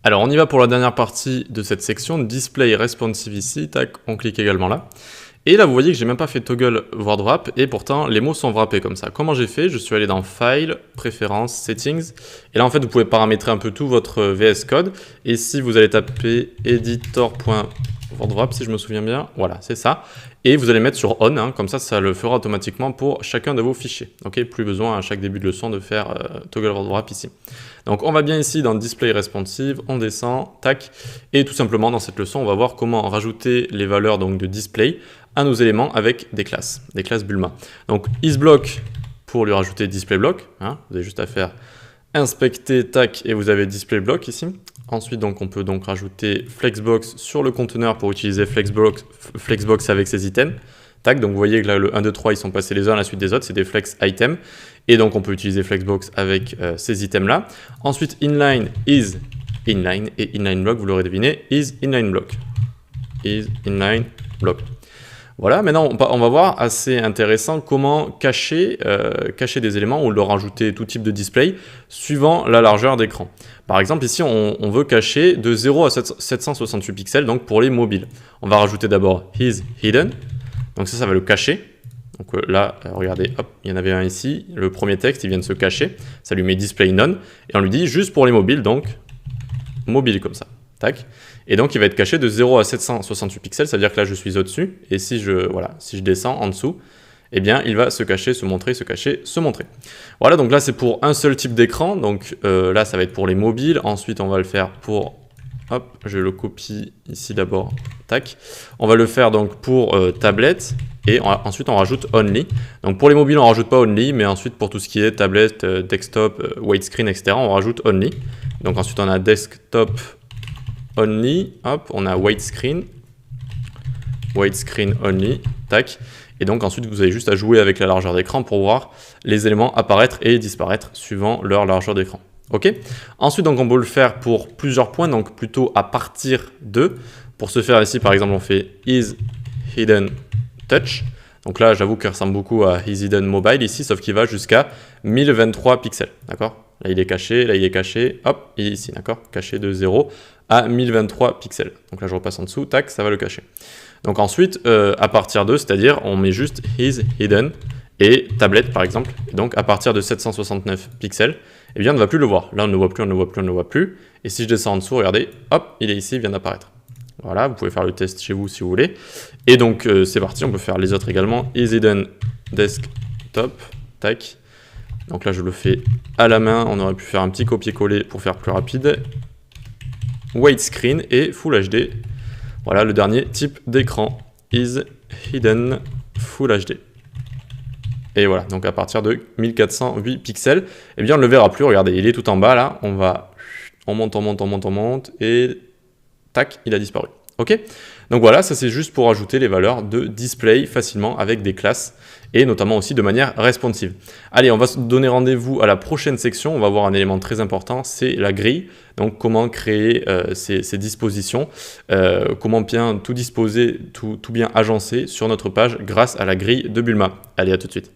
Alors on y va pour la dernière partie de cette section, Display Responsive ici, tac, on clique également là. Et là vous voyez que j'ai même pas fait Toggle Word Wrap et pourtant les mots sont wrappés comme ça. Comment j'ai fait? Je suis allé dans File, Préférences, Settings et là en fait vous pouvez paramétrer un peu tout votre VS Code et si vous allez taper editor.wordwrap si je me souviens bien, voilà c'est ça. Et vous allez mettre sur On, hein, comme ça le fera automatiquement pour chacun de vos fichiers. Ok, plus besoin à chaque début de leçon de faire Toggle Word Wrap ici. Donc on va bien ici dans Display Responsive, on descend, tac, et tout simplement dans cette leçon on va voir comment rajouter les valeurs donc, de display à nos éléments avec des classes Bulma. Donc isBlock pour lui rajouter DisplayBlock, hein, vous avez juste à faire inspecter, tac, et vous avez DisplayBlock ici. Ensuite, donc, on peut donc rajouter Flexbox sur le conteneur pour utiliser Flexbox avec ses items. Tac, donc vous voyez que là, le 1, 2, 3, ils sont passés les uns à la suite des autres, c'est des flex items. Et donc, on peut utiliser Flexbox avec ces items-là. Ensuite, inline is inline, et inline block, vous l'aurez deviné, is inline block. Is inline block. Voilà, maintenant on va voir, assez intéressant, comment cacher des éléments ou leur rajouter tout type de display suivant la largeur d'écran. Par exemple, ici, on veut cacher de 0 à 768 pixels, donc pour les mobiles. On va rajouter d'abord is hidden, donc ça va le cacher. Donc là, regardez, hop, il y en avait un ici, le premier texte, il vient de se cacher, ça lui met display none, et on lui dit juste pour les mobiles, donc mobile comme ça, tac. Et donc, il va être caché de 0 à 768 pixels, ça veut dire que là, je suis au-dessus. Et si je descends en dessous, eh bien, il va se cacher, se montrer, se cacher, se montrer. Voilà, donc là, c'est pour un seul type d'écran. Donc là, ça va être pour les mobiles. Ensuite, on va le faire pour... Hop, je le copie ici d'abord. Tac. On va le faire donc pour tablette. Et ensuite, on rajoute only. Donc pour les mobiles, on ne rajoute pas only. Mais ensuite, pour tout ce qui est tablette, desktop, widescreen, etc., on rajoute only. Donc ensuite, on a desktop only, hop, on a widescreen only, tac. Et donc ensuite, vous avez juste à jouer avec la largeur d'écran pour voir les éléments apparaître et disparaître suivant leur largeur d'écran. Ok. Ensuite, donc on peut le faire pour plusieurs points, donc plutôt à partir de. Pour ce faire ici, par exemple, on fait is hidden touch. Donc là, j'avoue qu'il ressemble beaucoup à is hidden mobile ici, sauf qu'il va jusqu'à 1023 pixels, d'accord. Là, il est caché, hop, il est ici, d'accord, caché de 0 à 1023 pixels. Donc là, je repasse en dessous, tac, ça va le cacher. Donc ensuite, à partir de, c'est-à-dire, on met juste is hidden et tablette, par exemple. Et donc, à partir de 769 pixels, eh bien, on ne va plus le voir. Là, on ne le voit plus, on ne le voit plus, on ne le voit plus. Et si je descends en dessous, regardez, hop, il est ici, il vient d'apparaître. Voilà, vous pouvez faire le test chez vous si vous voulez. Et donc, c'est parti, on peut faire les autres également. Is hidden desktop, tac. Donc là, je le fais à la main. On aurait pu faire un petit copier-coller pour faire plus rapide. Widescreen et Full HD. Voilà le dernier type d'écran. Is hidden Full HD. Et voilà, donc à partir de 1408 pixels, eh bien on ne le verra plus. Regardez, il est tout en bas là. On monte et tac, il a disparu. Ok. Donc voilà, ça c'est juste pour ajouter les valeurs de display facilement avec des classes et notamment aussi de manière responsive. Allez, on va se donner rendez-vous à la prochaine section. On va voir un élément très important, c'est la grille. Donc comment créer ces dispositions, comment bien tout disposer, tout bien agencer sur notre page grâce à la grille de Bulma. Allez, à tout de suite.